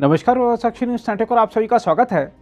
नमस्कार, साक्षी न्यूज नाटक और आप सभी का स्वागत है।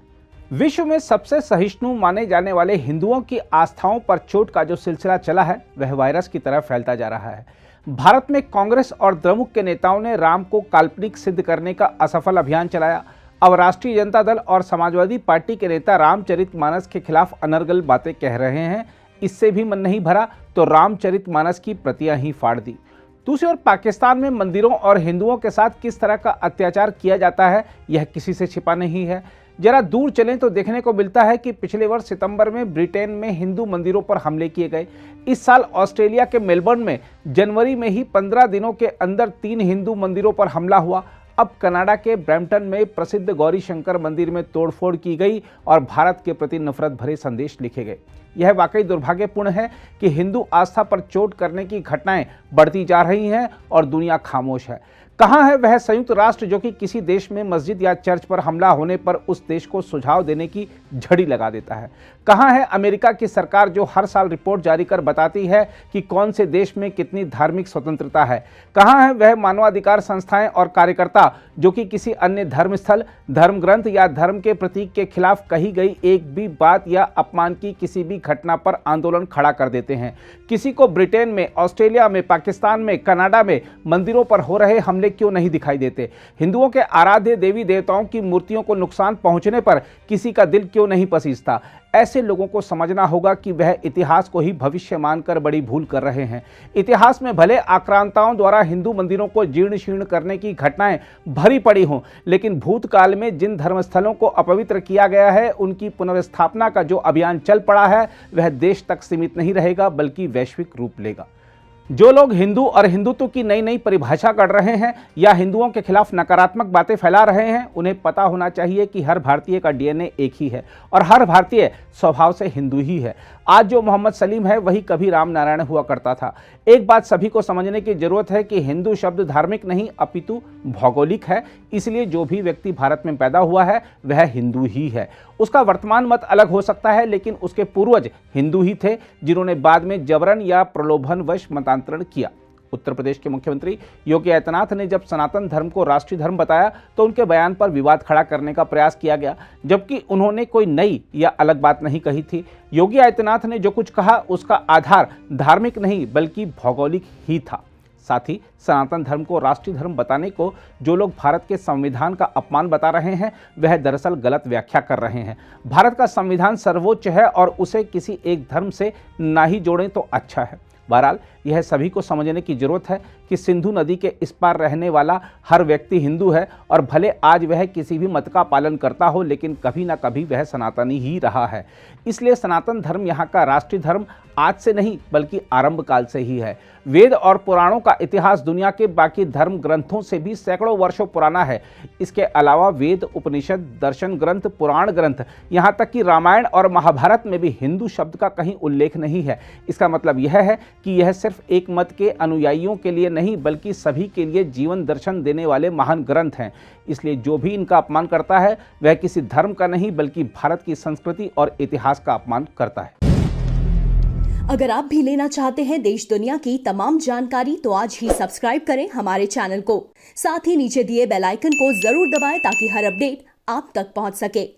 विश्व में सबसे सहिष्णु माने जाने वाले हिंदुओं की आस्थाओं पर चोट का जो सिलसिला चला है वह वायरस की तरह फैलता जा रहा है। भारत में कांग्रेस और द्रमुक के नेताओं ने राम को काल्पनिक सिद्ध करने का असफल अभियान चलाया। अब राष्ट्रीय जनता दल और समाजवादी पार्टी के नेता रामचरितमानस के खिलाफ अनर्गल बातें कह रहे हैं। इससे भी मन नहीं भरा तो रामचरितमानस की प्रतियां ही फाड़ दी। दूसरी ओर पाकिस्तान में मंदिरों और हिंदुओं के साथ किस तरह का अत्याचार किया जाता है यह किसी से छिपा नहीं है। जरा दूर चलें तो देखने को मिलता है कि पिछले वर्ष सितंबर में ब्रिटेन में हिंदू मंदिरों पर हमले किए गए। इस साल ऑस्ट्रेलिया के मेलबर्न में जनवरी में ही 15 दिनों के अंदर 3 हिंदू मंदिरों पर हमला हुआ। अब कनाडा के ब्रैम्पटन में प्रसिद्ध गौरी शंकर मंदिर में तोड़फोड़ की गई और भारत के प्रति नफरत भरे संदेश लिखे गए। यह वाकई दुर्भाग्यपूर्ण है कि हिंदू आस्था पर चोट करने की घटनाएं बढ़ती जा रही हैं और दुनिया खामोश है। कहाँ है वह संयुक्त राष्ट्र जो कि किसी देश में मस्जिद या चर्च पर हमला होने पर उस देश को सुझाव देने की झड़ी लगा देता है? कहाँ है अमेरिका की सरकार जो हर साल रिपोर्ट जारी कर बताती है कि कौन से देश में कितनी धार्मिक स्वतंत्रता है? कहाँ है वह मानवाधिकार संस्थाएं और कार्यकर्ता जो कि किसी अन्य धर्मस्थल, धर्म ग्रंथ या धर्म के प्रतीक के खिलाफ कही गई एक भी बात या अपमान की किसी भी घटना पर आंदोलन खड़ा कर देते हैं? किसी को ब्रिटेन में, ऑस्ट्रेलिया में, पाकिस्तान में, कनाडा में मंदिरों पर हो रहे हमले क्यों नहीं दिखाई देते? हिंदुओं के आराध्य देवी देवताओं की मूर्तियों को नुकसान पहुंचने पर किसी का दिल क्यों नहीं पसीजता? ऐसे लोगों को समझना होगा कि वह इतिहास को ही भविष्य मानकर बड़ी भूल कर रहे हैं। इतिहास में भले आक्रांताओं द्वारा हिंदू मंदिरों को जीर्ण शीर्ण करने की घटनाएं भरी पड़ी हों, लेकिन भूतकाल में जिन धर्मस्थलों को अपवित्र किया गया है उनकी पुनर्स्थापना का जो अभियान चल पड़ा है वह देश तक सीमित नहीं रहेगा बल्कि वैश्विक रूप लेगा। जो लोग हिंदू और हिंदुत्व की नई नई परिभाषा कर रहे हैं या हिंदुओं के खिलाफ नकारात्मक बातें फैला रहे हैं, उन्हें पता होना चाहिए कि हर भारतीय का डीएनए एक ही है और हर भारतीय स्वभाव से हिंदू ही है। आज जो मोहम्मद सलीम है वही कभी राम नारायण हुआ करता था। एक बात सभी को समझने की जरूरत है कि हिंदू शब्द धार्मिक नहीं अपितु भौगोलिक है। इसलिए जो भी व्यक्ति भारत में पैदा हुआ है वह हिंदू ही है। उसका वर्तमान मत अलग हो सकता है लेकिन उसके पूर्वज हिंदू ही थे जिन्होंने बाद में जबरन या प्रलोभनवश मतांतरण किया। उत्तर प्रदेश के मुख्यमंत्री योगी आदित्यनाथ ने जब सनातन धर्म को राष्ट्रीय धर्म बताया तो उनके बयान पर विवाद खड़ा करने का प्रयास किया गया, जबकि उन्होंने कोई नई या अलग बात नहीं कही थी। योगी आदित्यनाथ ने जो कुछ कहा उसका आधार धार्मिक नहीं बल्कि भौगोलिक ही था। साथ ही सनातन धर्म को राष्ट्रीय धर्म बताने को जो लोग भारत के संविधान का अपमान बता रहे हैं वह दरअसल गलत व्याख्या कर रहे हैं। भारत का संविधान सर्वोच्च है और उसे किसी एक धर्म से ना ही जोड़ें तो अच्छा है। बहरहाल यह सभी को समझने की जरूरत है कि सिंधु नदी के इस पार रहने वाला हर व्यक्ति हिंदू है और भले आज वह किसी भी मत का पालन करता हो लेकिन कभी ना कभी वह सनातनी ही रहा है। इसलिए सनातन धर्म यहाँ का राष्ट्रीय धर्म आज से नहीं बल्कि आरंभ काल से ही है। वेद और पुराणों का इतिहास दुनिया के बाकी धर्म ग्रंथों से भी सैकड़ों वर्षों पुराना है। इसके अलावा वेद, उपनिषद, दर्शन ग्रंथ, पुराण ग्रंथ, यहाँ तक कि रामायण और महाभारत में भी हिंदू शब्द का कहीं उल्लेख नहीं है। इसका मतलब यह है कि यह सिर्फ एक मत के अनुयायियों के लिए नहीं बल्कि सभी के लिए जीवन दर्शन देने वाले महान ग्रंथ हैं। इसलिए जो भी इनका अपमान करता है वह किसी धर्म का नहीं बल्कि भारत की संस्कृति और इतिहास का अपमान करता है। अगर आप भी लेना चाहते हैं देश दुनिया की तमाम जानकारी तो आज ही सब्सक्राइब करें हमारे चैनल को। साथ ही नीचे दिए बेल आइकन को जरूर दबाएं ताकि हर अपडेट आप तक पहुंच सके।